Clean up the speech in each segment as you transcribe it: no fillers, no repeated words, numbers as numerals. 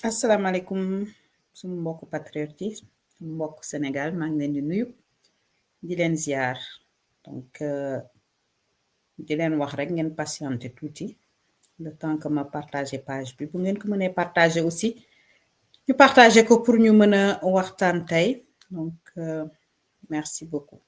asalaamaaleykum suñu mbokku patriote yi suñu mbokku Sénégal maa ngi leen di nuyu di leen ziar donc di leen wax rek ngeen patienté tuuti le temps que ma partagé page bi bu ngeen ko mënee partagé aussi ñu partagé ko pour ñu mën a waxtaan tey donc merci beaucoup.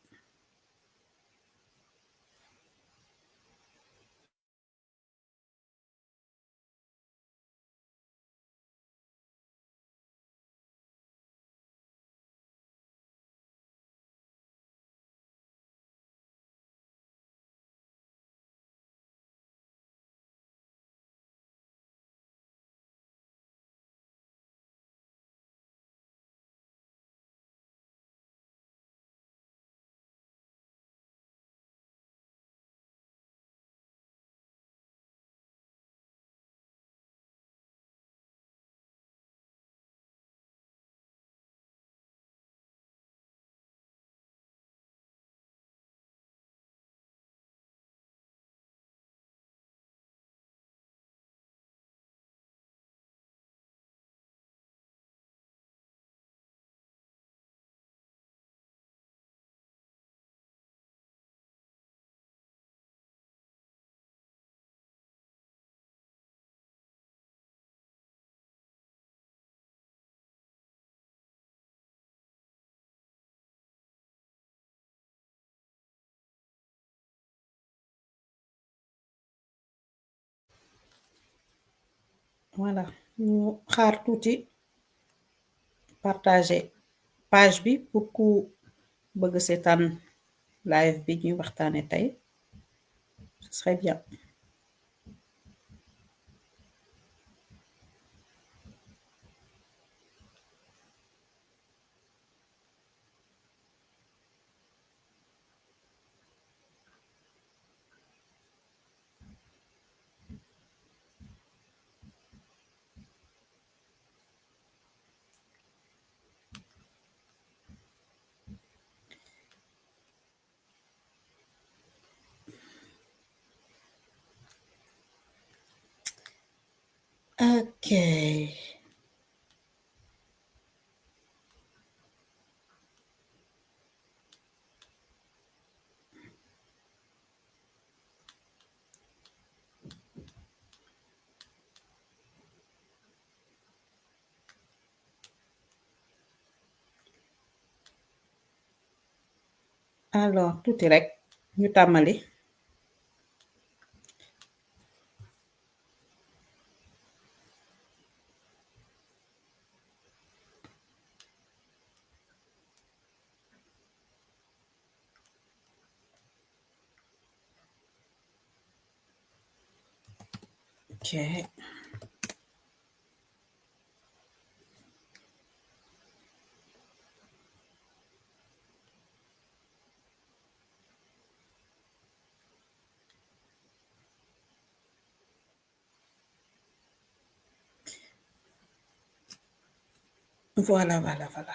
Voilà ñu xaar tuuti partagé page bi pour ku bëgg seetaan live bi ñuy waxtaane tey ce serait bien. Ok. Alors tuuti rek ñu tàmmali. Ok. Voilà, voilà, voilà.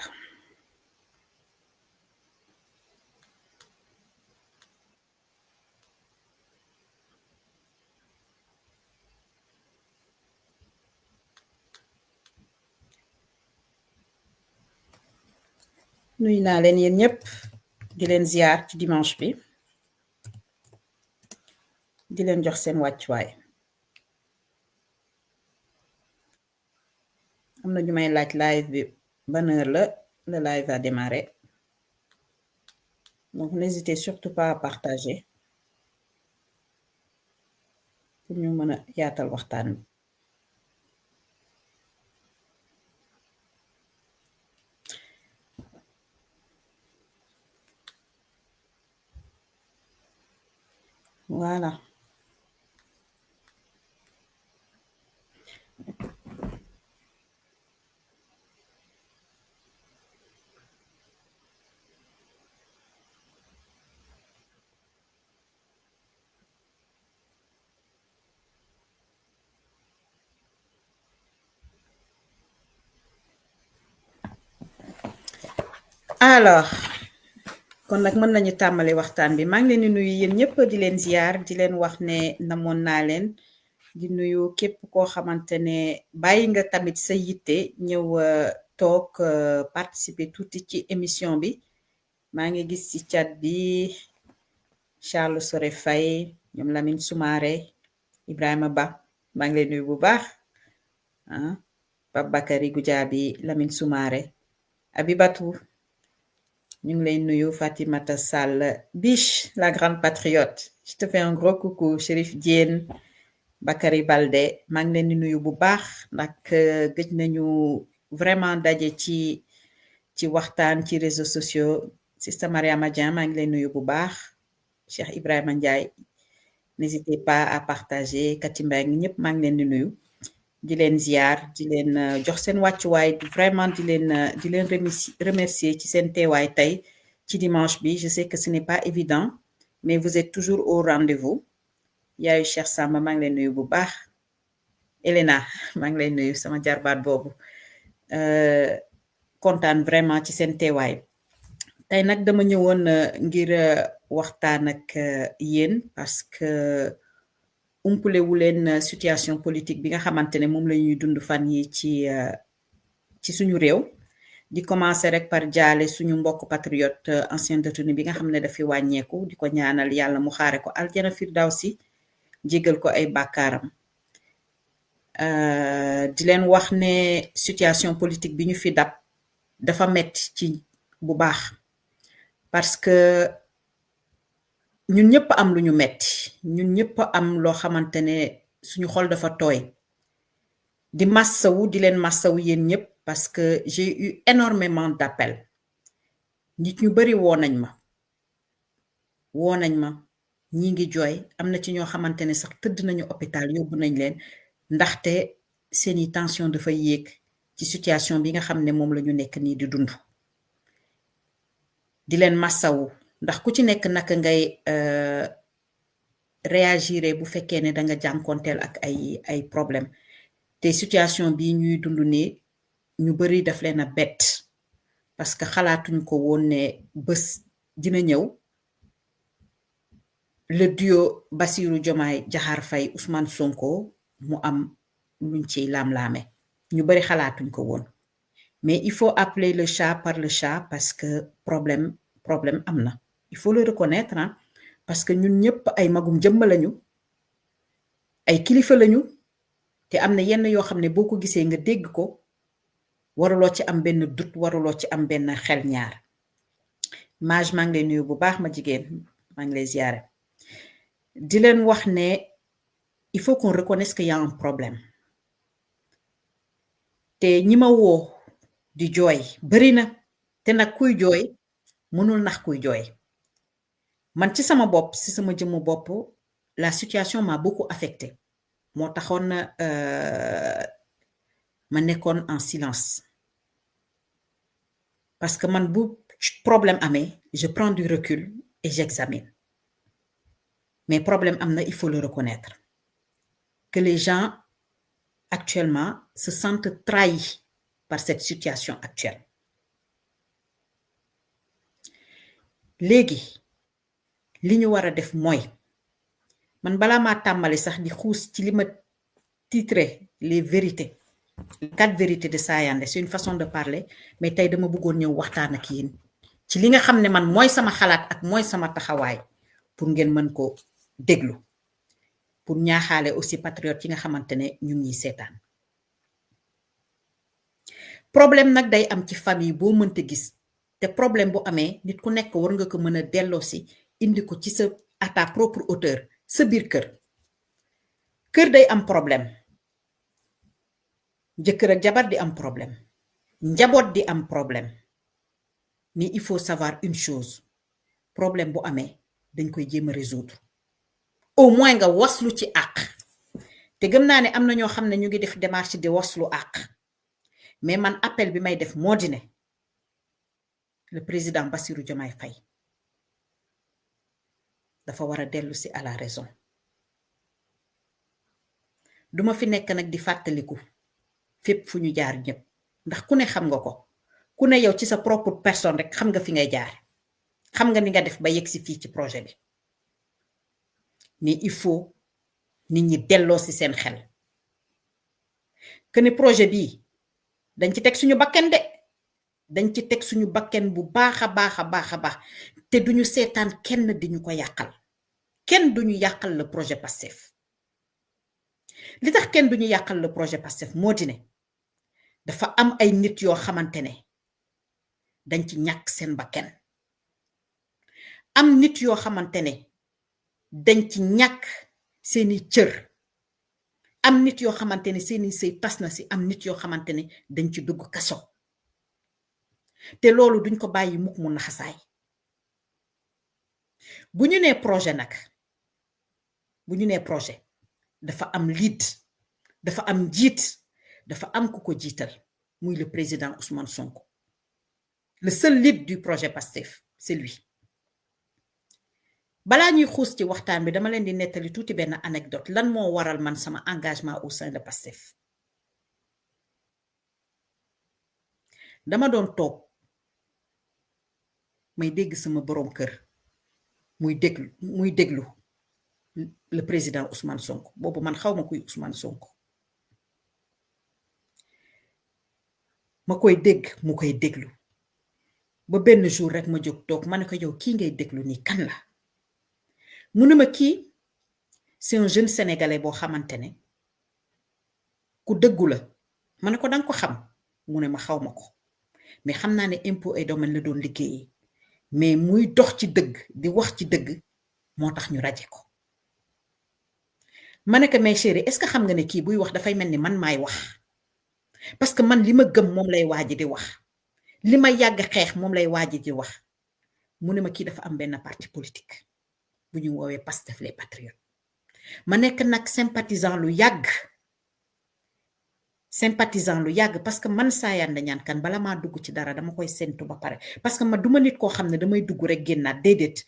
nuyu naa leen yéen ñëpp di leen ziar ci dimanche bi di leen jox seen wàccuwaay am na ñu may laaj live bi ban heure la le live a démarré donc n'hésitez surtout pas à partager pour ñu mën a yaatal waxtaan bi. Voilà. alors kon nag mën nañu tàmbali waxtaan bi maa ngi leen di nuyu yéen ñëpp di leen ziar di leen wax ne namoon naa leen di nuyu képp koo xamante ne bàyyi nga tamit sa yitte ñëw toog participer tuuti ci émission bi maa ngi gis ci chat bi Charles Sore Faye ñoom Lamine Soumaré Ibrahima Ba maa ngi lay nuyu bu baax ah Pape Bakary Goudiaby Lamine Soumaré Abibatou ñu ngi lay nuyu Fatimata Sall Biche la grande patriote je te fais un gros coucou Chérif Diène Bakary Balde maa ngi leen di nuyu bu baax ndax gëj nañu vraiment daje ci waxtaan ci réseaux sociaux Sista Mariama Dieng maa ngi leen nuyu bu baax Cheikh Ibrahima Ndiaye n'hésitez pas à partager Kati Mbengue ñëpp maa ngi leen di nuyu di leen ziar di leen jox seen wàccuwaay vraiment di leen remercier ci seen teewaay tey ci dimanche bi je sais que ce n'est pas évident mais vous êtes toujours au rendez-vous yaayu Cheikh Samba maa ngi leen nuyu bu baax Elena maa ngi leen nuyu sama jarbaat boobu kontaan vraiment ci seen teewaay tey nag dama ñëwoon ngir waxtaan ak yéen parce que umpule wu leen situation politique bi nga xamante ne moom la ñuy dund fan yi ci suñu réew di commencer rek par jaale suñu mbokk patriote ancien détenu bi nga xam ne dafi wàññeeku di ko ñaanal yàlla mu xaare ko aljana firdawsi jégal ko ay bàkkaaram di leen wax ne situation politique bi ñu fi dab dafa metti ci bu baax parce que ñun ñëpp am lu ñu metti ñun ñëpp am loo xamante ne suñu xol dafa tooy di massawu di leen massawu yéen ñëpp parce que j'ai eu énormément d'appels nit ñu bari woo nañ ma ñi ngi jooy am na ci ñoo xamante ne sax tëdd nañu hôpital yóbbu nañ leen ndaxte seeni tension dafa yéeg ci situation bi nga xam ne moom la ñu nekk nii di dund di leen massawu ndax ku ci nekk naka ngay réagir bu fekkee ne danga jànkonteel ak ay problème te situation bi ñuy dund nii ñu bari daf leen a bett parce que xalaatuñ ko woon ne bés dina ñëw le duo Bassirou Diomaye Diakhar Faye Ousmane Sonko mu am luñ ciy laam-laame ñu bari xalaatuñ ko woon mais il faut appeler le chat par le chat parce que problème am na il faut le reconnaître hein parce que ñun ñëpp ay magum jëmm lañu ay kilifa lañu te am na yenn yoo xam ne boo ko gisee nga dégg ko waruloo ci am benn doute waruloo ci am benn xel ñaar mage maa ngi lay nuyu bu baax ma jigéen maa ngi lay ziyaare di leen wax ne il faut qu'on reconnaisse qu'il y a un problème te ñi ma woo di jooy bari na te nag kuy jooy mënul nax kuy jooy man ci sama bopp ci sama jëmmu bopp la situation m'a beaucoup affecté moo taxoon ma nekkoon en silence parce que man bu problème amee je prends du recul et j'examine mais problème am na il faut le reconnaître que les gens actuellement se sentent trahis par cette situation actuelle léegi li ñu war a def mooy man balaa maa tàmbali sax di xuus ci li ma titré les vérités les 4 vérités de Sayandé c'est une façon de parler mais tey dama bëggoon ñëw waxtaan ak yéen ci li nga xam ne man mooy sama xalaat ak mooy sama taxawaay pour ngeen mën ko déglu pour ñaaxaale aussi patriote yi nga xamante ne ñu ngi seetaan problème nag day am ci famille boo mënta gis te problème bu amee nit ku nekk war nga ko mën a delloosi indi ko ci sa à ta propre hauteur sa biir kër day am problème jëkkër ak jabar di am problème njaboot di am problème mais il faut savoir une chose problème bu amee dañ koy jéem a résoudre au moins nga waslu ci àq te gëm naa ne am na ñoo xam ne ñu ngi def démarche di waslu àq mais man appel bi may def moo di ne le président Bassirou Diomaye Faye dafa war a dellu si à la raison duma fi nekk nag di fàttaliku fépp fu ñu jaar ñëpp ndax ku ne xam nga ko ku ne yow ci sa propre personne rek xam nga fi ngay jaar xam nga ni nga def ba yegg si fii ci projet bi mais il faut nit ñi delloo ci seen xel que ne projet bii dañ ci teg suñu bakken de dañ ci teg suñu bakken bu baax a baax a baax a baax te duñu seetaan kenn di ñu ko yàqal kenn duñu yàqal le projet Pastef li tax kenn duñu yàqal le projet Pastef moo di ne dafa am ay nit yoo xamante ne dañ ci ñàkk seen bakken am nit yoo xamante ne dañ ci ñàkk seeni cër am nit yoo xamante ne seeni sëy tas na si am nit yoo xamante ne dañ ci dugg kaso te loolu duñ ko bàyyi mukk mu naxasaay bu ñu nee projet nag bu ñu nee projet dafa am lead dafa am njiit dafa am ku ko jiital muy le président Ousmane Sonko le seul lead du projet Pastef c'est lui balaa ñuy xuus ci waxtaan bi dama leen di nettali tuuti benn anecdote lan moo waral man sama engagement au sein de Pastef dama doon toog may dégg sama boroom kër muy déglu le président Ousmane Sonko boobu man xaw ma kuy Ousmane Sonko ma koy dégg mu koy déglu ba benn jour rek ma jóg toog ma ne ko yow kii ngay déglu nii kan la mu ne ma kii c'est un jeune sénégalais boo xamante ne ku dëggu la ma ne ko danga ko xam mu ne ma xaw ma ko mais xam naa ne impôt et domaine la doon liggéeyee mais muy dox ci dëgg di wax ci dëgg moo tax ñu raje ko ma ne ko mais chérie est-ce que xam nga ne kii buy wax dafay mel ni man maay wax parce que man li ma gëm moom lay waaji di wax li ma yàgg xeex moom lay waaji di wax mu ne ma kii dafa am benn parti politique bu ñu woowee Pastef les patriotes ma nekk nag sympathisant lu yàgg parce que man Sayanda Niane Kane bala maa dugg ci dara dama koy séntu ba pare parce que ma duma nit koo xam ne damay dugg rek génnaat déedéet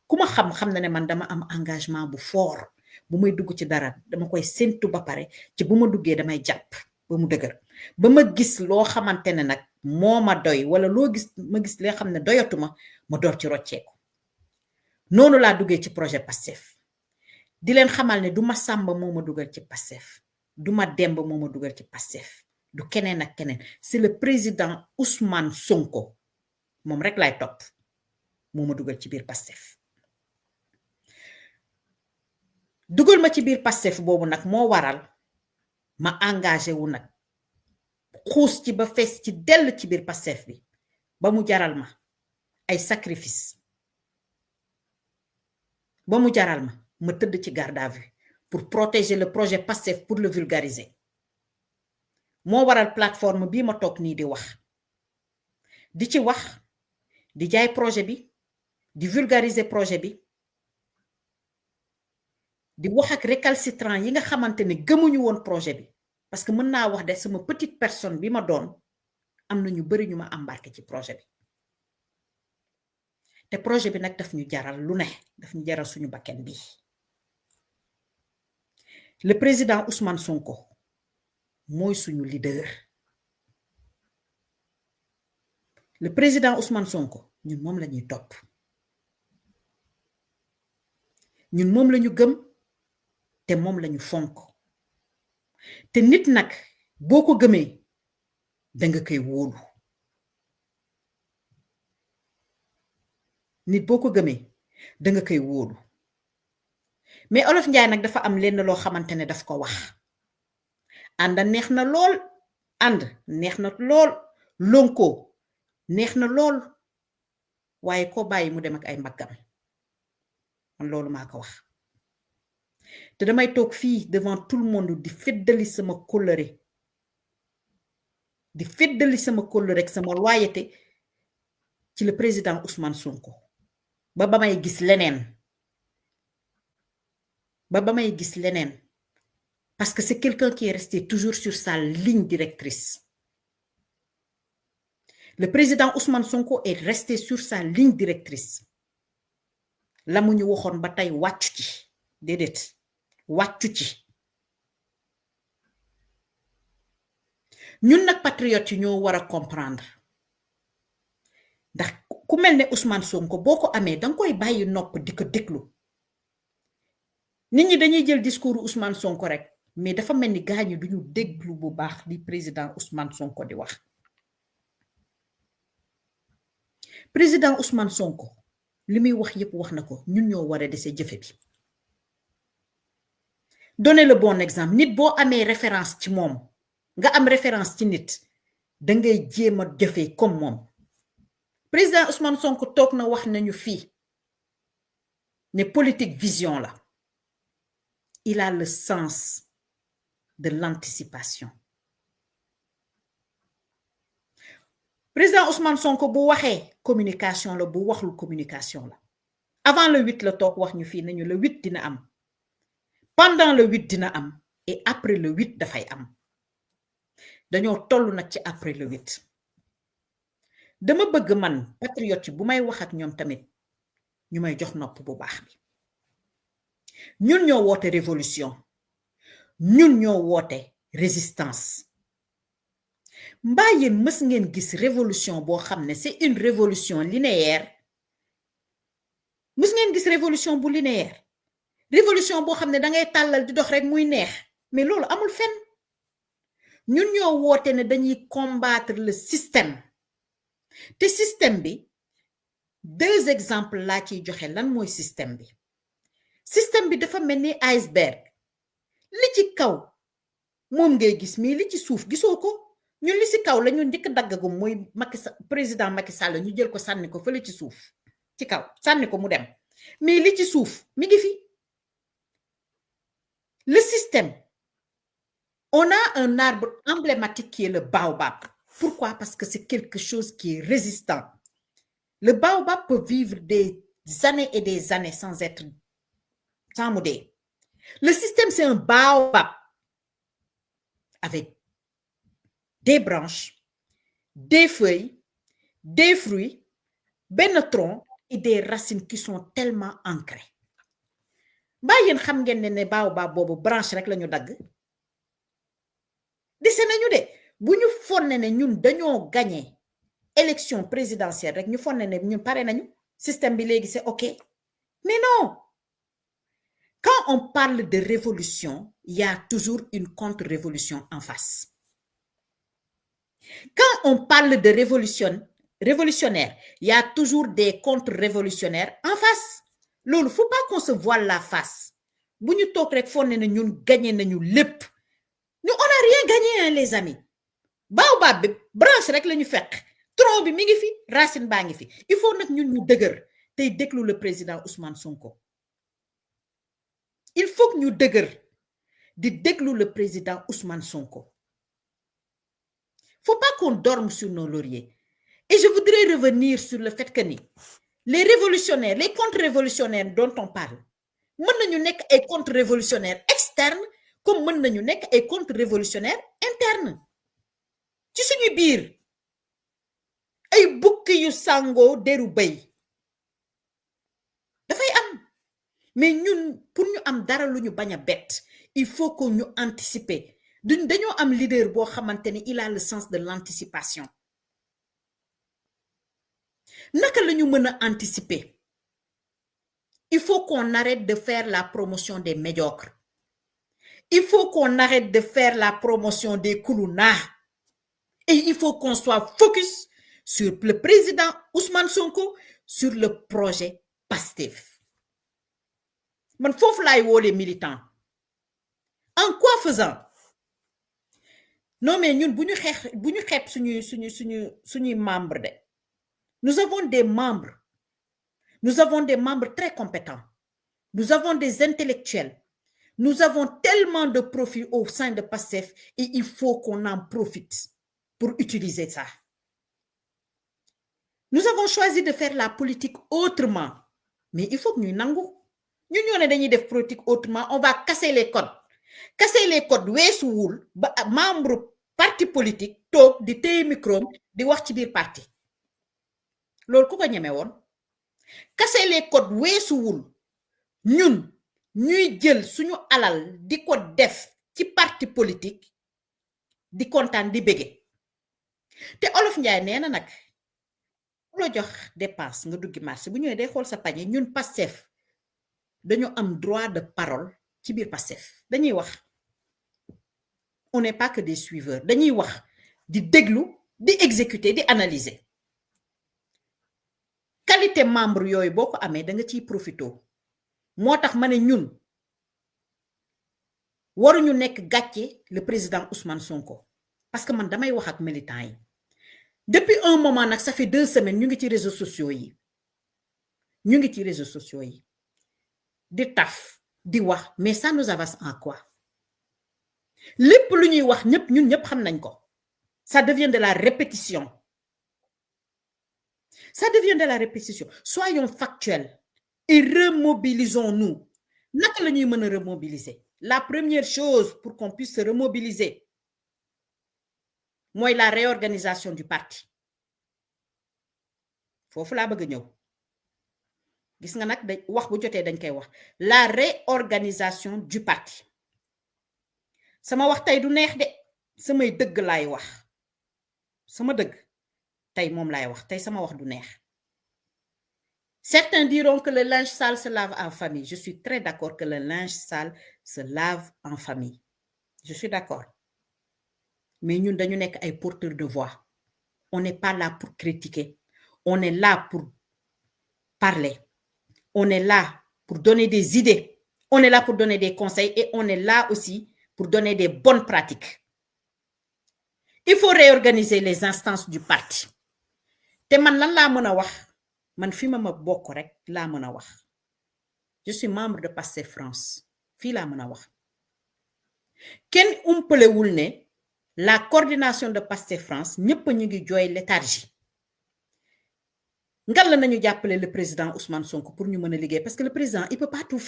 ku ma xam na ne man dama am engagement bu fort bu may dugg ci dara dama koy séntu ba pare ci bu ma duggee damay jàpp ba mu dëgër ba ma gis loo xamante ne nag moo ma doy wala loo gis ma gis li xam ne doyatuma ma door ci rocceeku noonu laa duggee ci projet Pastef di leen xamal ne du ma Sàmba moo ma dugal ci Pastef du ma Demba moo ma dugal ci Pastef du keneen ak keneen c'est le président Ousmane Sonko moom rek laay topp moo ma dugal ci biir Pastef dugal ma ci biir Pastef boobu nag moo waral ma engagé wu nag xuus ci ba fees ci dell ci biir Pastef bi ba mu jaral ma ay sacrifice ba mu jaral ma tëdd ci garde à vue pour protéger le projet Pastef pour le vulgariser moo waral plateforme bii ma toog nii di wax di ci wax di jaay projet bi di vulgariser projet bi di wax ak récalcitrant yi nga xamante ne gëmuñu woon projet bi parce que mën naa wax de sama petite personne bi ma doon am na ñu bari ñu ma embarqué ci projet bi te projet bi nag daf ñu jaral lu ne daf ñu jaral suñu bakken bi le président Ousmane Sonko mooy suñu leader le président Ousmane Sonko ñun moom la ñuy topp ñun moom la ñu gëm te moom la ñu fonk te nit nag boo ko gëmee danga koy wóolu nit boo ko gëmee danga koy wóolu mais Olof Njaay nag dafa am lenn loo xamante ne daf ko wax ànd neex na lool ànd neex na lool lonko neex na lool waaye koo bàyyi mu dem ak ay mbaggam man loolu maa ko wax te damay toog fii devant tout le monde di feddali sama kóllëre ak sama loyauté ci le président Ousmane Sonko ba may gis leneen parce que c'est quelqu'un qui est resté toujours sur sa ligne directrice le président Ousmane Sonko est resté sur sa ligne directrice la mu ñu waxoon ba tey wàccu ci déedéet wàccu ci ñun nag patriotes yi ñoo war a comprendre ndax ku mel ne Ousmane Sonko boo ko amee danga koy bàyyi nopp di ko déglu nit ñi dañuy jël discours Ousmane Sonko rek mais dafa mel ni gaañu duñu déglu bu baax li président Ousmane Sonko di wax président Ousmane Sonko li muy wax yépp wax na ko ñun ñoo war a dese jëfe bi donner le bon exemple nit boo amee référence ci moom nga am référence ci nit da ngay jéem a jëfee comme moom président Ousmane Sonko toog na wax nañu fii ne politique vision la il a le sens de l'anticipation président Ousmane Sonko bu waxee communication la bu waxul communication la avant le 8 la toog wax ñu fii nañu le 8 dina am pendant le 8 dina am et après le 8 dafay am dañoo toll nag ci après le 8 dama bëgg man patriote yi bu may wax ak ñoom tamit ñu may jox nopp bu baax bi ñun ñoo woote révolution ñun ñoo woote résistance mbaa yéen mës ngeen gis révolution boo xam ne c'est une révolution linéaire mës ngeen gis révolution bu linéaire révolution boo xam ne dangay tàllal di dox rek muy neex mais loolu amul fenn ñun ñoo woote ne dañuy combattre le système te système bi 2 exemples laa ciy joxe lan mooy système bi dafa mel ni iceberg li ci kaw moom ngay gis mais li ci suuf gisoo ko ñun li ci kaw la ñu njëkk daggagum mooy président Macky Sall ñu jël ko sànni ko fële ci suuf ci kaw sànni ko mu dem mais li ci suuf mi ngi fi le système on a un arbre emblématique qui est le baobab. Pourquoi? Parce que c'est quelque chose qui est résistant. Le baobab peut vivre des années et des années sans mouder. Le système, c'est un baobab avec des branches, des feuilles, des fruits, benn tronc et des racines qui sont tellement ancrées. Mbaa yéen xam ngeen ne baobab boobu branche rek la ñu dagg dese nañu de bu ñu fonne ne ñun dañoo gagné élection présidentielle rek ñu fonne ne ñun pare nañu système bi léegi c'est ok mais non quand on parle de révolution il y a toujours une contre-révolution en face quand on parle de révolutionnaire il y a toujours des contre-révolutionnaires en face loolu faut pas qu'on se voile la face bu ñu toog rek fonne ne ñun gagné nañu lépp nous on n'a rien gagné hein, les amis baobab bi branche rek la ñu fekk tronc bi mi ngi fi racine baa ngi fi il faut nag ñun ñu dëgër tey déglu le président Ousmane Sonko il faut que ñu dëgër di déglu le président Ousmane Sonko faut pas qu'on dorme sur nos lauriers et je voudrais revenir sur le fait que ni les révolutionnaires les contre-révolutionnaires dont on parle mën nañu nekk ay contre-révolutionnaires externes comme mën nañu nekk ay contre-révolutionnaires internes ci suñu biir ay bukki yu sàngoo deru béy dafay am mais ñun pour ñu am dara lu ñu bañ a bett il faut que ñu anticiper dañoo am leader boo xamante ni il a le sens de l'anticipation naka la ñu mën a anticiper il faut qu'on arrête de faire la promotion des médiocres il faut qu'on arrête de faire la promotion des koulounars et il faut qu'on soit focus sur le président Ousmane Sonko sur le projet PASTEF man foofu laay woo les militants en quoi faisant non mais ñun bu ñu xeeb suñuy membre de nous avons des membres très compétents nous avons des intellectuels nous avons tellement de profils au sein de PASTEF et il faut qu'on en profite pour utiliser ça. Nous avons choisi de faire la politique autrement mais il faut que ñu nangu ñun ñoo ne dañuy def politique autrement on va casser les codes weesuwul ba membre parti politique toog di téye micro di wax ci biir parti loolu ku ko ñeme woon casser les codes weesuwul ñun ñuy jël suñu alal di ko def ci parti politique di kontaan di bége te Olof Njaay nee na nag ku la jox dépense nga duggi marché bu ñëwee day xool sa pañe ñun Pastef dañu am droit de parole ci biir Pastef dañuy wax on n'est pas que des suiveurs dañuy wax di déglu di exécuter di analyser qualité membre yooyu boo ko amee da nga ciy profito moo tax ma ne ñun waruñu nekk gàcce le président Ousmane Sonko parce que man damay wax ak militants yi depuis un moment nag ça fait 2 semaines ñu ngi ci réseaux sociaux yi di taf di wax mais ça nous avance en quoi lépp lu ñuy wax ñëpp ñun ñëpp xam nañ ko ça devient de la répétition soyons factuels et remobilisons-nous naka la ñuy mën a remobiliser la première chose pour qu'on puisse se remobiliser mooy la réorganisation du parti foofu laa bëgg a ñëw gis nga nag da wax bu jotee dañ koy wax la réorganisation du parti sama wax tey du neex de samay dëgg laay wax sama dëgg tey moom laay wax tey sama wax du neex certains diront que le linge sale se lave en famille je suis très d'accord que le linge sale se lave en famille je suis d'accord mais ñun dañu nekk ay porteurs de voix on n'est pas là pour critiquer on est là pour parler on est là pour donner des idées on est là pour donner des conseils et on est là aussi pour donner des bonnes pratiques il faut réorganiser les instances du parti te man lan laa mën a wax man fi ma bokk rek laa mën a wax je suis membre de Pastef France fii laa mën a wax kenn umpalewul ne la coordination de Pastef France ñëpp ñu ngi jooy léthargie ngal la nañu jàppale le président Ousmane Sonko pour ñu mën a liggéey parce que le président il peut pas tout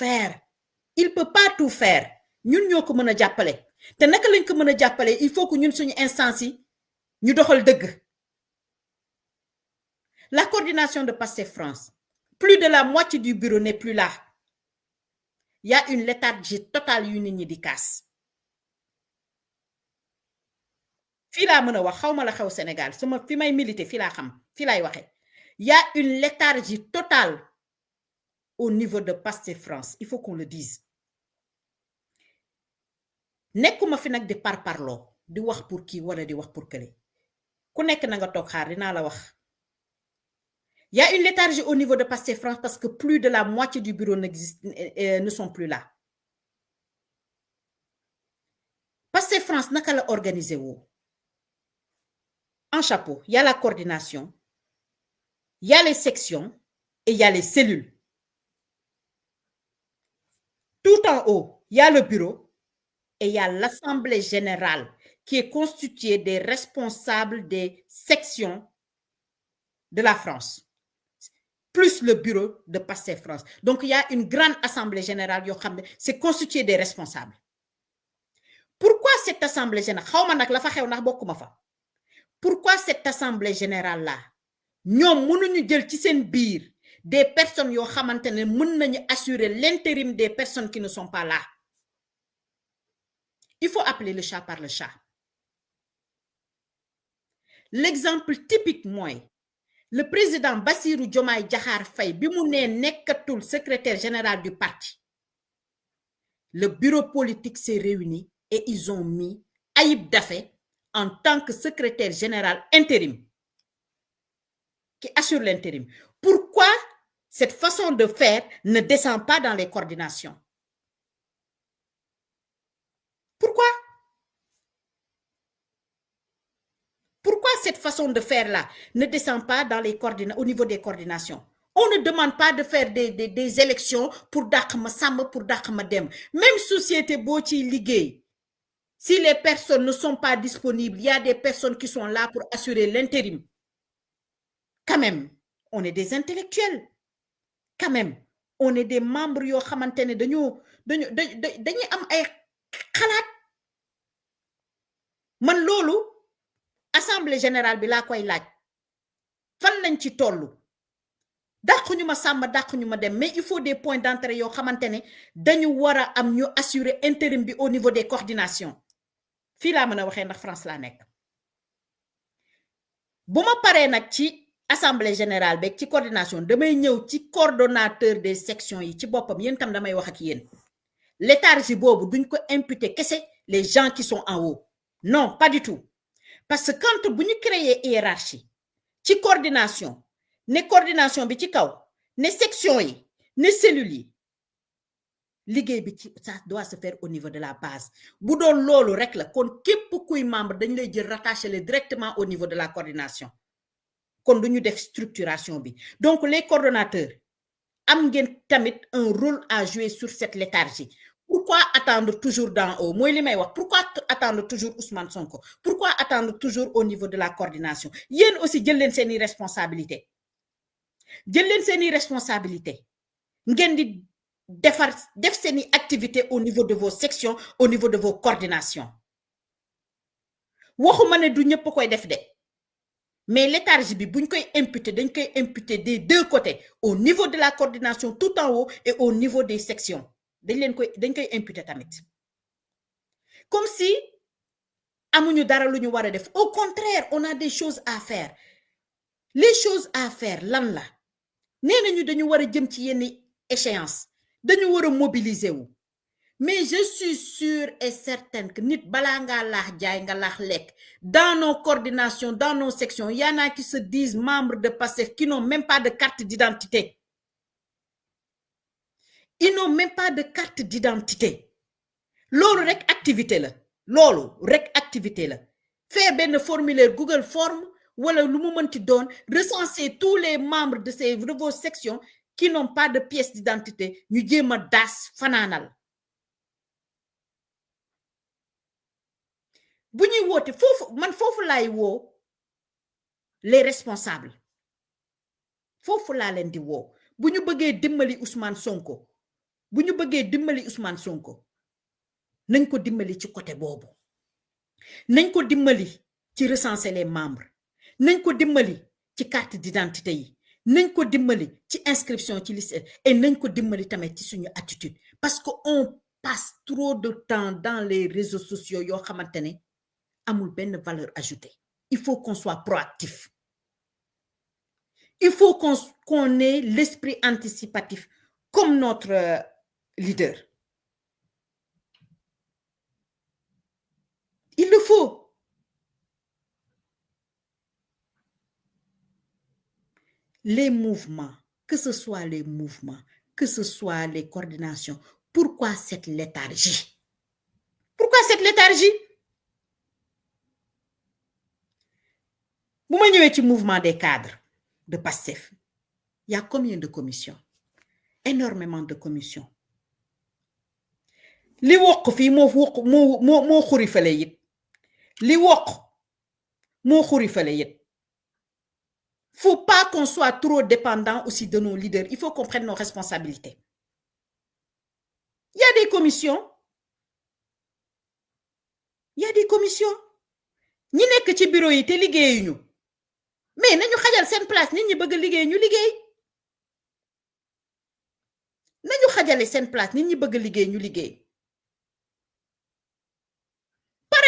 faire ñun ñoo ko mën a jàppale te naka lañ ko mën a jàppale il faut que ñun suñu instance yi ñu doxal dëgg la coordination de Pastef France plus de la moitié du bureau n'est plus là il y a une léthargie totale yu nit ñi di kaas fii laa mën a wax xawma la xew Sénégal sama fi may militer fii laa xam fii laay waxee il y a une léthargie totale au niveau de Pastef France il faut qu'on le dise nekkuma fi nag di parparloo di wax pour kii wala di wax pour kële ku nekk na nga toog xaar dinaa la wax il y a une léthargie au niveau de Pastef France parce que plus de la moitié du bureau ne sont plus là Pastef France naka la organisé woo en chapeau il y a la coordination il y a les sections et il y a les cellules tout en haut il y a le bureau et il y a l'assemblée générale qui est constituée des responsables des sections de la France plus le bureau de Pastef France donc il y a une grande assemblée générale yoo xam ne c'est constitué des responsables pourquoi cette assemblée générale xawma nag la fa xew ndax bokkuma fa pourquoi cette assemblée générale là ñoom mënuñu jël ci seen biir des personnes yoo xamante ne mën nañu assurer l'intérim des personnes qui ne sont pas là il faut appeler le chat par le chat l'exemple typique mooy le président Bassirou Diomaye Diakhar Faye bi mu nee nekkatul secrétaire général du parti le bureau politique s'est réuni et ils ont mis Ayib Daffé en tant que secrétaire général intérim qui assure l'intérim. Pourquoi cette façon de faire ne descend pas dans les coordinations? Pourquoi cette façon de faire-là ne descend pas dans les au niveau des coordinations? On ne demande pas de faire des élections pour dàq ma sàmm pour dàq ma dem. Même société boo ciy liggéey, si les personnes ne sont pas disponibles, il y a des personnes qui sont là pour assurer l'intérim. Quand même, on est des intellectuels. Quand même, on est des membres yoo xamante ne dañuy am ay xalaat. Man loolu assemblée générale bi laa koy laaj fan lañ ci tollu dàquñu ma sàmm dàquñu ma dem mais il faut des points d'entrée yoo xamante ne dañu war a am ñu assurer intérim bi au niveau des coordinations fii laa mën a waxee ndax France laa nekk bu ma paree nag ci assemblée générale beeg ci coordination damay ñëw ci coordonnateur des sections yi ci boppam yéen tam damay wax ak yéen léthargie boobu duñ ko imputer kese les gens qui sont en haut non pas du tout parce que quand bu ñu créer hiérarchie ci coordination ne coordination bi ci kaw ne section yi ne cellules yi liggéey bi ci ça doit se faire au niveau de la base bu doon loolu rek la kon képp kuy membre dañ lay jël rattaché le directement au niveau de la coordination kon du ñu def structuration bi donc les coordonnateurs am ngeen tamit un rôle à jouer sur cette léthargie pourquoi attendre toujours d'en haut mooy li may wax pourquoi attendre toujours Ousmane Sonko pourquoi attendre toujours au niveau de la coordination yéen aussi jël leen seeni responsabilité ngeen di def seeni activité au niveau de vos sections au niveau de vos coordinations waxuma ne du ñëpp koy def de mais léthargie bi buñ koy imputer dañ koy imputer des deux côtés au niveau de la coordination tout en haut et au niveau des sections dañ koy imputer tamit comme si amuñu dara lu ñu war a def au contraire on a des choses à faire les choses à faire lan la nee nañu dañu war a jëm ci yenn échéance dañu war a mobiliser wu mais je suis sûre et certaine que nit balaa ngaa laax jaay nga laax lekk dans nos coordinations dans nos sections y en a qui se disent membres de PASTEF qui n'ont même pas de carte d'identité ils n'ont même pas de carte d'identité loolu rek activité la faire benn formulaire Google Form wala lu mu mënti doon recenser tous les membres de vos sections qui n'ont pas de pièce d'identité ñu jéem a daas fanaanal bu ñuy woote foofu laay woo les responsables foofu laa leen di woo bu ñu bëggee dimbali Ousmane Sonko nañ ko dimbali ci côté boobu nañ ko dimbali ci recenser les membres nañ ko dimbali ci carte d'identité yi nañ ko dimbali ci inscription ci liste et nañ ko dimbali tamit ci suñu attitude parce que on passe trop de temps dans les réseaux sociaux yoo xamante ne amul benn valeur ajoutée il faut qu'on soit proactif il faut qu'on ait l'esprit anticipatif comme notre leader il le faut les mouvements que ce soit les coordinations pourquoi cette léthargie bu ma ñëwee ci mouvement des cadres de PASTEF il y a combien de commissions énormément de commissions li wokk fii moo xuri fale it li wokk moo xuri fale it faut pas qu'on soit trop dépendant aussi de nos leaders il faut qu'on prenne nos responsabilités il y a des commissions ñi nekk ci bureau yi te liggéeyuñu mais nañu xajal seen place nit ñi bëgg liggéey ñu liggéey nañu xajale seen place nit ñi bëgg liggéey ñu liggéey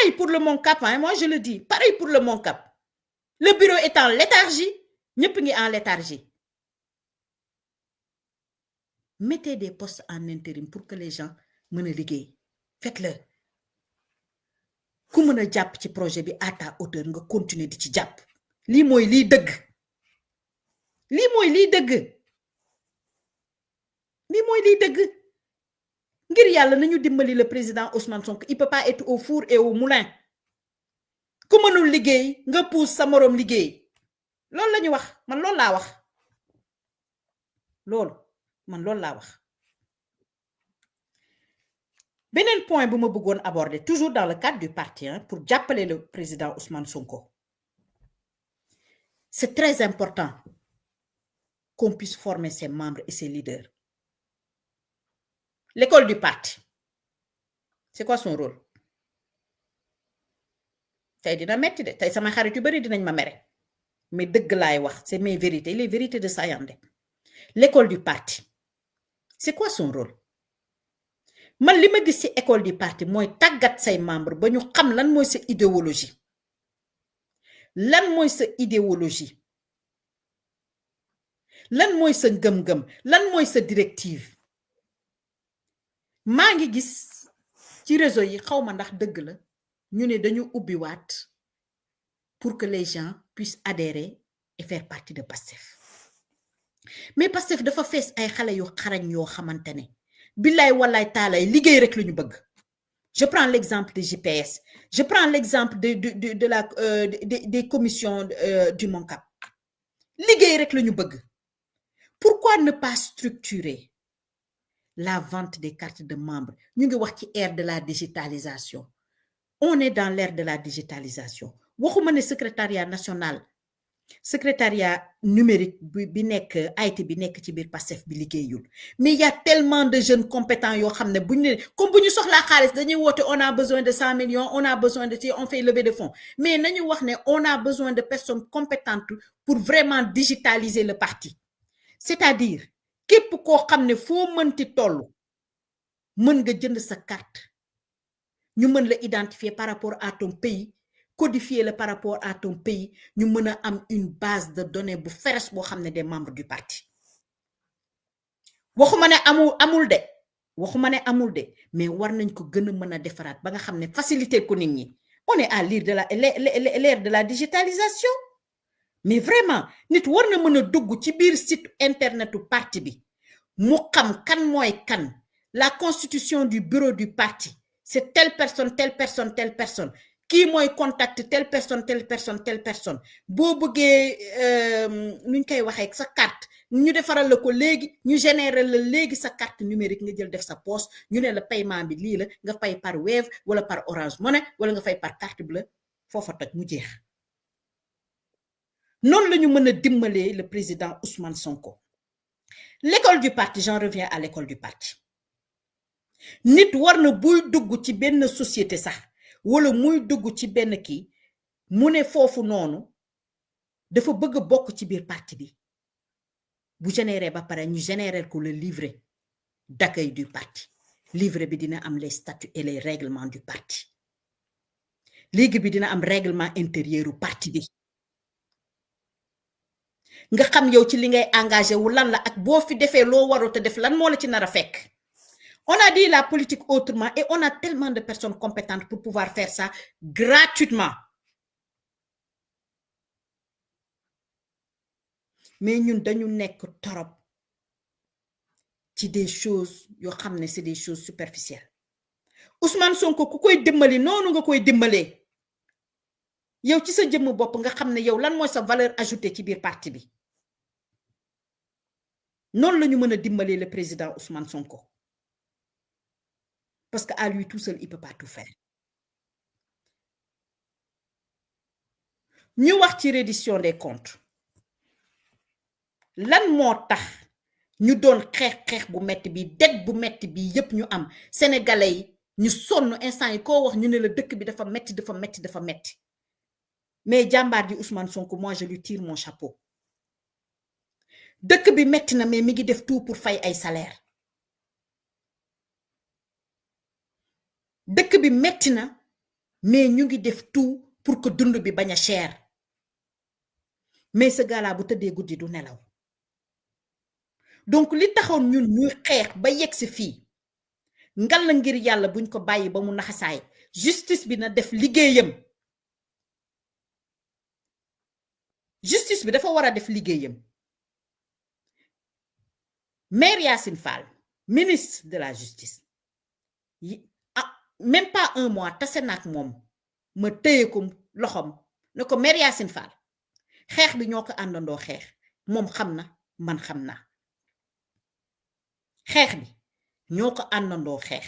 pareil pour le Moncap moi je le dis pareil pour le Moncap le bureau est en léthargie ñëpp ngi en léthargie mettez des postes en intérim pour que les gens mën a liggéey faites-le ku mën a jàpp ci projet bi à ta hauteur nga continuer di ci jàpp lii mooy liy dëgg ngir yàlla nañu dimbali le président Ousmane Sonko il peut pas être au four et au moulin ku mënul liggéey nga pousse sa moroom liggéey loolu la ñu wax man loolu laa wax beneen point bu ma bëggoon aborder toujours dans le cadre du parti pour jàppale le président Ousmane Sonko c'est très important qu'on puisse former ses membres et ses leaders l'école du parti c'est quoi son rôle tey dina metti de tey sama xarit yu bari dinañ ma mere mais dëgg laay wax c'est mes vérités les vérités de Sayandé l'école du parti c'est quoi son rôle man li ma gis ci école du parti mooy tàggat say membre ba ñu xam lan mooy sa idéologie lan mooy sa ngëm-ngëm lan mooy sa directive maa ngi gis ci réseau yi xawma ndax dëgg la ñu ne dañu ubbi waat pour que les gens puissent adhérer et faire partie de Pastef mais Pastef dafa fees ay xale yu xarañ yoo xamante ne billaay wallaay taalaay liggéey rek la ñu bëgg. Je prends l'exemple de JPS. Je prends l'exemple des commissions du MONCAP. Liggéey rek la ñu bëgg. Pourquoi ne pas structurer la vente des cartes de membres? Ñu ngi wax ci ère de la digitalisation. On est dans l'ère de la digitalisation. Waxuma ne secrétariat national, secrétariat numérique bi nekk IT bi nekk ci biir Pastef bi liggéeyul mais il y a tellement de jeunes compétents yoo xam ne bu ñu ne comme bu ñu soxlaa xaalis dañuy woote on a besoin de 100 millions on a besoin de on fait lever de fonds mais nañu wax ne on a besoin de personnes compétentes pour vraiment digitaliser le parti c'est-à-dire képp koo xam ne foo mënti toll mën nga jënd sa carte ñu mën la identifier par rapport à ton pays codifier le par rapport à ton pays ñu mën a am une base de données bu féroce boo xam ne des membres du parti waxuma ne amul de waxuma ne amul de mais war nañ ko gën a mën a defaraat ba nga xam ne faciliter ko nit ñi on est à l'ère de la digitalisation mais vraiment nit war na mën a dugg ci biir site internetu parti bi mu xam kan mooy kan la constitution du bureau du parti c'est telle personne telle personne telle personne kii mooy contact telle personne telle personne telle personne boo bëggee nuñ koy waxee sa carte ñu defaral la ko léegi ñu générer la léegi sa carte numérique nga jël def sa poche ñu ne la paiement bi lii la nga fay par Wave wala par Orange Money wala nga fay par carte bleue foofa toj mu jeex noonu la ñu mën a dimbalee le président Ousmane Sonko l'école du parti j'en reviens à l'école du parti nit war na buy dugg ci benn société sax wala muy dugg ci benn kii mu ne foofu noonu dafa bëgg a bokk ci biir parti bi bu générer ba pare ñu générer ko le livret d'accueil du parti livret bi dina am les statuts et les règlements du parti léegi bi dina am règlement intérieur u parti bi nga xam yow ci li ngay engagé wu lan la ak boo fi defee loo warut a def lan moo la ci nar a fekk on a dit la politique autrement et on a tellement de personnes compétentes pour pouvoir faire ça gratuitement mais ñun dañu nekk torop ci des choses yoo xam ne c'est des choses superficielles Ousmane Sonko ku koy dimbali noonu nga koy dimbalee yow ci sa jëmm bopp nga xam ne yow lan mooy sa valeur ajoutée ci biir parti bi noonu la ñu mën a dimbalee le président Ousmane Sonko parce que à lui tout seul il peut pas tout faire ñu wax ci reddition des comptes lan moo tax ñu doon xeex bu metti bi det bu metti bi yépp ñu am sénégalais yi ñu sonn instant yi koo wax ñu ne la dëkk bi dafa metti dafa metti dafa metti mais jàmbaar ji Ousmane Sonko moi je lui tire mon chapeau dëkk bi metti na mais mi ngi def tout pour fay ay salaire dëkk bi metti na mais ñu ngi def tout pour que dund bi bañ a cher mais ce gars-là bu tëddee guddi du nelaw donc li taxoon ñun ñuy xeex ba yegg si fii ngal la ngir yàlla buñ ko bàyyi ba mu naxasaay justice bi na def liggéeyam justice bi dafa war a def liggéeyam Maître Yacine Fall ministre de la justice même pas un mois tase naak moom ma téye ko loxom ne ko Maître Yacine Fall xeex bi ñoo ko àndandoo xeex moom xam na man xam naa xeex bi ñoo ko àndandoo xeex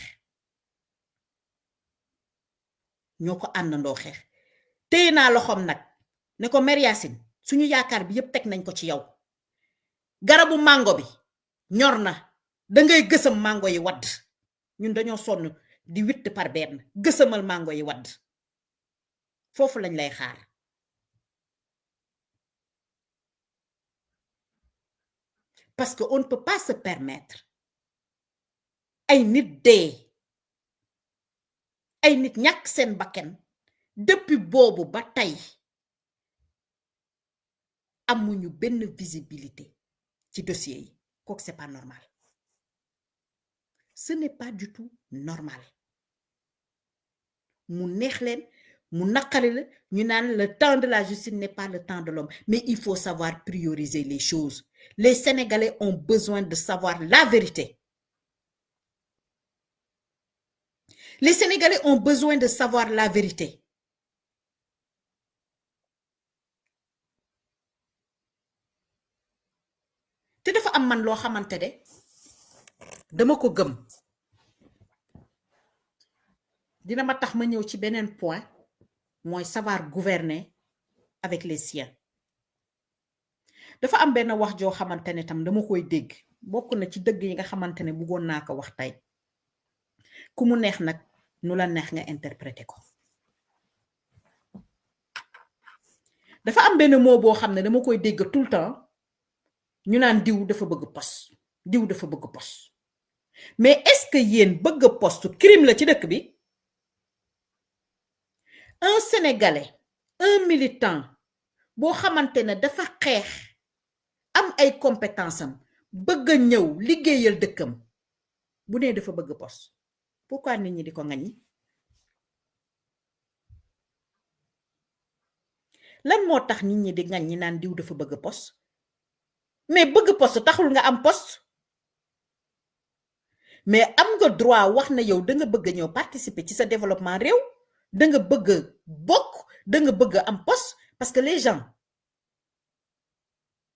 téye naa loxom nag ne ko Maître Yacine suñu yaakaar bi yépp teg nañ ko ci yow garabu mango bi ñor na dangay gësam mango yi wadd ñun dañoo sonn di witt par benn gësamal mango yi wadd foofu lañ lay xaar parce que on ne peut pas se permettre ay nit dee ay nit ñàkk seen bakken depuis boobu ba tey amuñu benn visibilité ci dossier yi kooku c'est pas normal ce n'est pas du tout normal mu neex leen mu naqari la ñu naan le temps de la justice n'est pas le temps de l'homme mais il faut savoir prioriser les choses les Sénégalais ont besoin de savoir la vérité les Sénégalais ont besoin de savoir la vérité te dafa am man loo xamante ne dama ko gëm dina ma tax ma ñëw ci beneen point mooy savoir gouverner avec les siens dafa am benn wax joo xamante ne tam dama koy dégg bokk na ci dëgg yi nga xamante ne bëggoon naa ko wax tey ku mu neex nag nu la neex nga interpréter ko dafa am benn mot boo xam ne dama koy dégg tout le temps ñu naan diw dafa bëgg poste diw dafa bëgg poste mais est-ce que yéen bëgg poste crime la ci dëkk bi un Sénégalais un militant boo xamante ne dafa xeex am ay compétence am bëgg a ñëw liggéeyal dëkkam bu nee dafa bëgg poste pourquoi nit ñi di ko ŋaññi lan moo tax nit ñi di ŋaññi naan diw dafa bëgg poste mais bëgg poste taxul nga am poste mais am nga droit wax na yow da nga bëgg ñëw participer ci sa développement réew da nga bëgg bokk da nga bëgg am poste parce que les gens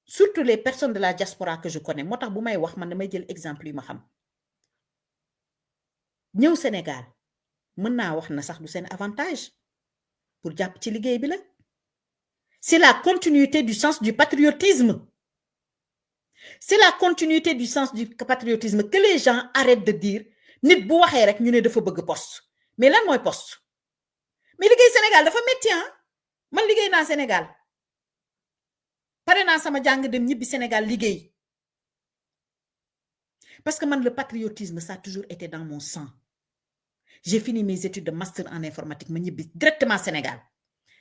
surtout les personnes de la diaspora que je connais moo tax bu may wax man damay jël exemple yu ma xam ñëw Sénégal mën naa wax na sax du seen avantage pour jàpp ci liggéey bi la c'est la continuité du sens du patriotisme c'est la continuité du sens du patriotisme que les gens arrêtent de dire nit bu waxee rek ñu ne dafa bëgg poste mais lan mooy poste mais liggéey Sénégal dafa métti man liggéey naa Sénégal pare naa sama jàng dem ñibbi Sénégal liggéey parce que man le patriotisme ça a toujours été dans mon sang j'ai fini mes études de master en informatique ma ñibbi directement Sénégal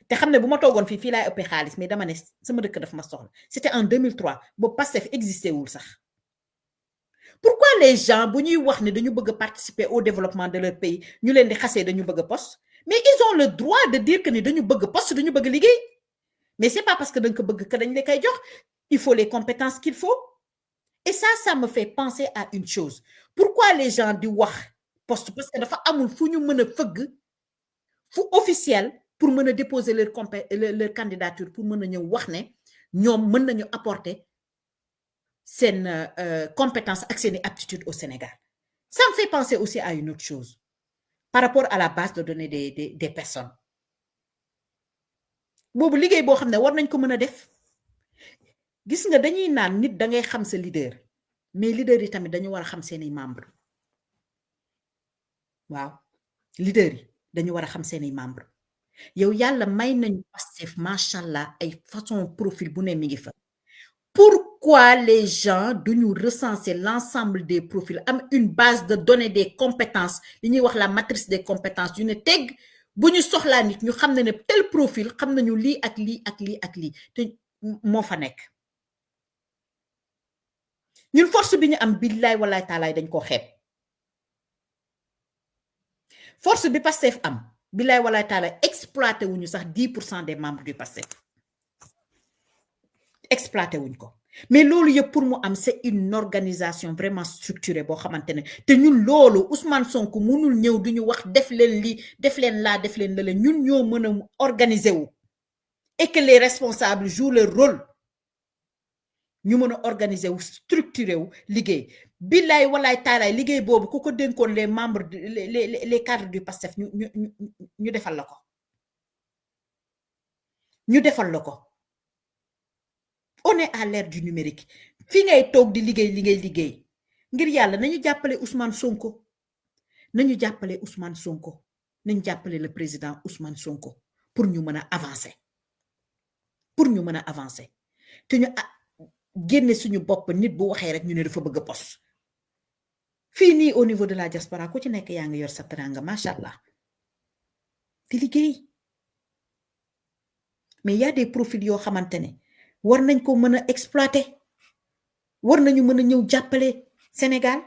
te xam ne bu ma toogoon fii laay ëppee xaalis mais dama ne sama dëkk daf ma soxla c'était en 2003 boobu Pastef existé wul sax pourquoi les gens bu ñuy wax ne dañu bëgg a participer au développement de leur pays ñu leen di xasee dañu bëgg poste mais ils ont le droit de dire que ni dañu bëgg poste dañu bëgg liggéey mais c'est pas parce que dañ ko bëgg que dañ la koy jox il faut les compétences qu'il faut et ça me fait penser à une chose pourquoi les gens di wax poste parce que dafa amul fu ñu mën a fëgg fu officiel pour mën a déposer leur candidature pour mën a ñëw wax ne ñoom mën nañu apporter seen compétence ak seeni aptitude au Sénégal ça me fait penser aussi à une autre chose par rapport à la base de données des personnes boobu liggéey boo xam ne war nañ ko mën a def gis nga dañuy naan nit da ngay xam sa leader mais leader yi tamit dañu war a xam seeni membre waaw leader yi dañu war a xam seeni membre yow yàlla may nañu Pastef macha allah ay façon profil bu ne mi ngi fa pourquoi les gens duñu recenser l'ensemble des profils am une base de données des compétences li ñuy wax la matrice des compétences yu ne teg bu ñu soxlaa nit ñu xam ne tel profil xam nañu lii ak lii ak lii ak lii te moo fa nekk ñun force bi ñu am billaay walaay taalaay dañ ko xeeb force bi Pastef am billaay walaay taalaay exploité wuñu sax 10% des membres du Pastef exploité wuñ ko mais loolu yëpp pour mu am c'est une organisation vraiment structurée boo xamante ne te ñun loolu Ousmane Sonko mënul ñëw duñu wax def leen lii def leen laa def leen la ñun ñoo mën a organiser wu et que les responsables jouent leur rôle ñu mën a organiser wu structuré wu liggéey billaay walaay taalaay liggéey boobu ku ko dénkoon les membres les cadres du PASTEF ñu defal la ko ñu defal la ko on est à l'ère du numérique fi ngay toog di liggéey ngir yàlla nañu jàppale Ousmane Sonko nañu jàppale le président Ousmane Sonko pour ñu mën a avancer te ñu génne suñu bopp nit bu waxee rek ñu ne dafa bëgg poste fii nii au niveau de la diaspora ku ci nekk yaa ngi yor sa teranga macha allah di liggéey mais y a des profils yoo xamante ne war nañ ko mën a exploiter war nañu mën a ñëw jàppale Sénégal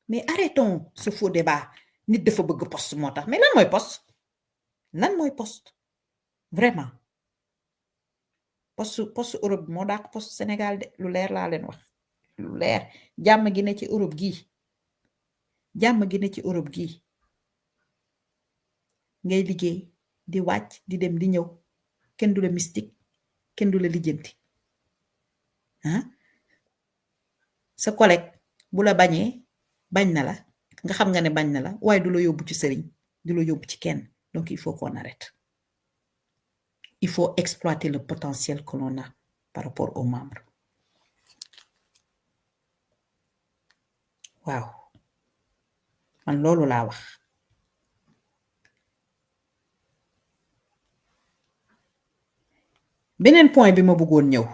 mais arrêtons ce faux débat nit dafa bëgg poste moo tax mais lan mooy poste vraiment poste Europe bi moo dàq poste Sénégal de lu leer laa leen wax lu leer jàmm gi ne ci Europe gii ngay liggéey di wàcc di dem di ñëw kenn du la mystique kenn du la lijjanti ah sa collègue bu la bañee bañ na la nga xam nga ne bañ na la waaye du la yóbbu ci sëriñ du la yóbbu ci kenn donc il faut qu'on arrête il faut exploiter le potentiel que l'on a par rapport aux membres waaw man loolu laa wax beneen point bi ma bëggoon ñëw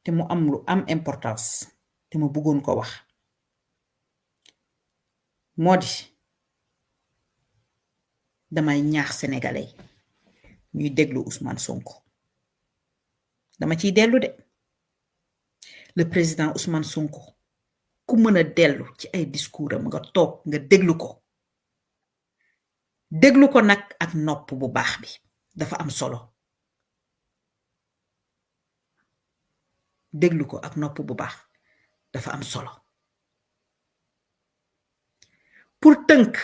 te mu am lu am importance te ma bëggoon ko wax moo di damay ñaax sénégalais ñuy déglu Ousmane Sonko dama ciy dellu de le président Ousmane Sonko ku mën a dellu ci ay discours am nga toog nga déglu ko nag ak nopp bu baax bi dafa am solo déglu ko ak nopp bu baax dafa am solo pour tënk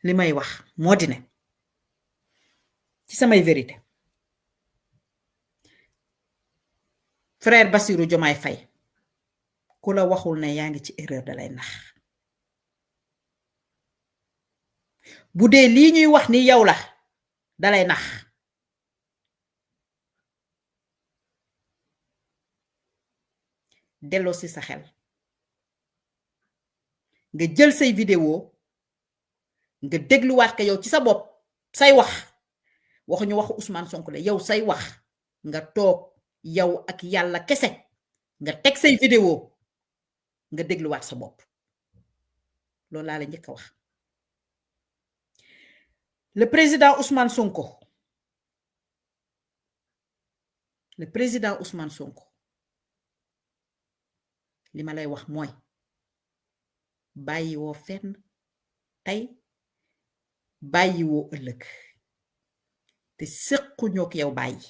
li may wax moo di ne ci samay vérité frère Bassirou Diomaye Faye ku la waxul ne yaa ngi ci erreur da lay nax bu dee lii ñuy wax ni yow la da lay nax delloo si sa xel nga jël say vidéo nga dégluwaat ko yow ci sa bopp say wax waxuñu waxu Ousmane Sonko la yow say wax nga toog yow ak yàlla kese nga teg say vidéo nga dégluwaat sa bopp loolu laa la njëkk a wax le président Ousmane Sonko li ma lay wax mooy bàyyiwoo fenn tey bàyyiwoo ëllëg te sëquñoo ak yow bàyyi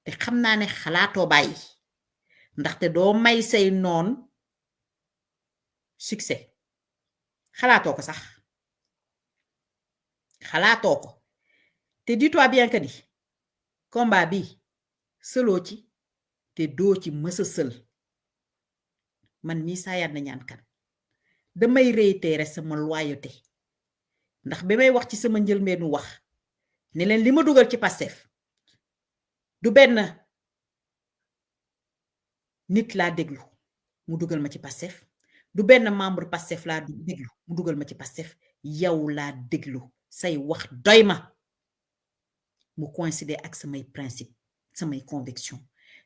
te xam naa ne xalaatoo bàyyi ndaxte doo may say noon succès xalaatoo ko sax xalaatoo ko te dis-toi bien que ni combat bi sëloo ci te doo ci mësa sël man mii Sayar na ñaan kan damay réitérer sama loyauté ndax bi may wax ci sama njëlbeenu wax ne leen li ma dugal ci Pastef du benn nit laa déglu mu dugal ma ci Pastef du benn membre Pastef laa déglu mu dugal ma ci Pastef yow laa déglu say wax doy ma mu coïncider ak samay principe samay conviction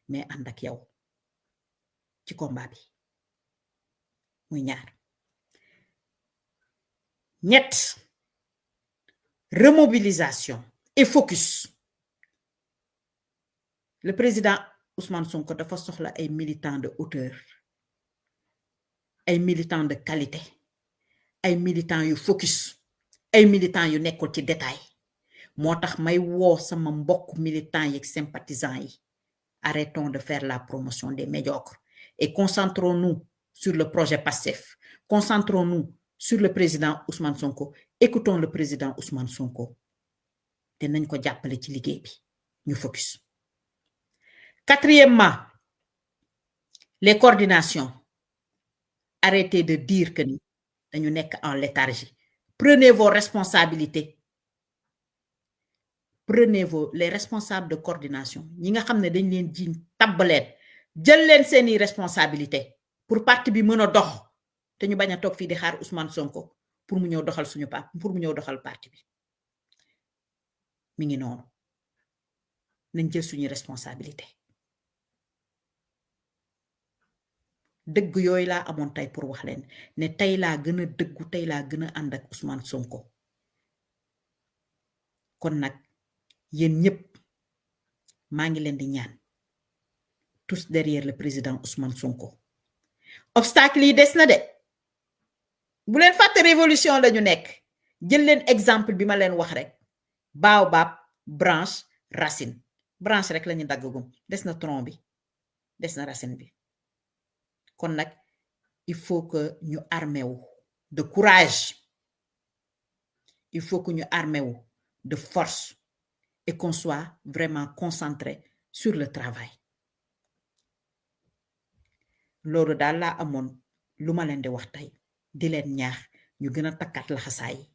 mais ànd ak yow ci combat bi muy ñaar ñett remobilisation et focus le président Ousmane Sonko dafa soxla ay militants de hauteur ay militants de qualité ay militants yu focus ay militants yu nekkul ci détail moo tax may woo sama mbokk militants yi ak sympathisants yi arrêtons de faire la promotion des médiocres et concentrons-nous sur le projet Pastef concentrons-nous sur le président Ousmane Sonko écoutons le président Ousmane Sonko te nañ ko jàppale ci liggéey bi ñu focus. Quatrièmement, les coordinations arrêtez de dire que ni dañu nekk en léthargie prenez vos responsabilités les responsables de coordination ñi nga xam ne dañ leen jiiñ tabbaleen jël leen seeni responsabilité pour parti bi mën a dox te ñu bañ a toog fii di xaar Ousmane Sonko pour mu ñëw doxal suñu parti pour mu ñëw doxal parti bi mi ngi noonu nañ jël suñu responsabilité dëgg yooyu laa amoon tey pour wax leen ne tey laa gën a dëggu tey laa gën a ànd ak Ousmane Sonko kon nag yéen ñëpp maa ngi leen di ñaan tous derrière le président Ousmane Sonko. Obstacle yi des na de bu leen fàtte révolution la ñu nekk jël leen exemple bi ma leen wax rek baobab branche racine branche rek la ñu daggagum des na tronc bi des na racine bi kon nag il faut que ñu armé wu de courage il faut que ñu armé wu de force et qu'on soit vraiment concentré sur le travail loolu daal laa amoon lu ma leen di wax tey di leen ñaax ñu gën a takkaat laxasaay yi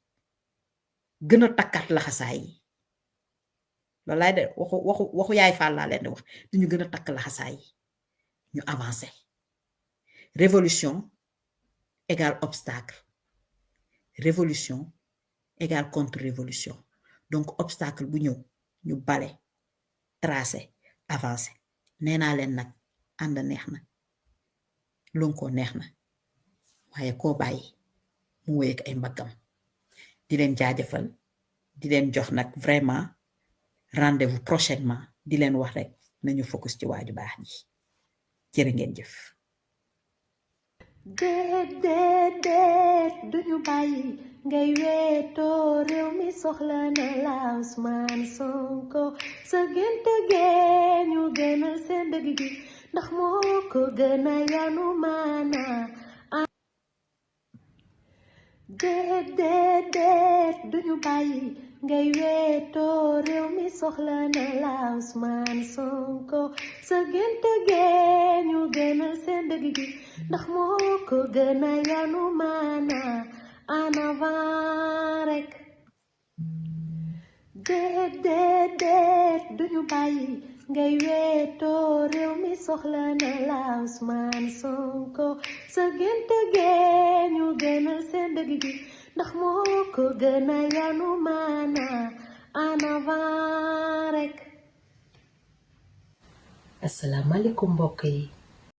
gën a takkaat laxasaay yi loolu laay de waxu yaay Fall laa leen di wax di ñu gën a takk laxasaay yi ñu avancé révolution égale obstacle révolution égale contre-révolution donc obstacle bu ñëw ñu bale tracé avancé nee naa leen nag ànd neex na lonkoo neex na waaye koo bàyyi mu wéy ak ay mbaggam di leen jaajëfal di leen jox nag vraiment rendez-vous prochainement di leen wax rek nañu focus ci waaju baax ji jërë ngeen jëf déet duñu bàyyi ngay weetoo réew mi soxla na la Ousmane Sonko sa gént gee ñu gënal seen dëgg gi ndax moo ko gën a yanu maana déet duñu bàyyi ngay weetoo réew mi soxla na la Ousmane Sonko sa gént gee ñu gënal seen dëgg gi ndax moo ko gën a yanu maana en avant rek déet duñu bàyyi ngay weetoo réew mi soxla na la Ousmane Sonko sa gént gee ñu gënal seen dëgg gi ndax moo ko gën a yanu maana en avant rek. asalaamaaleykum mbokk yi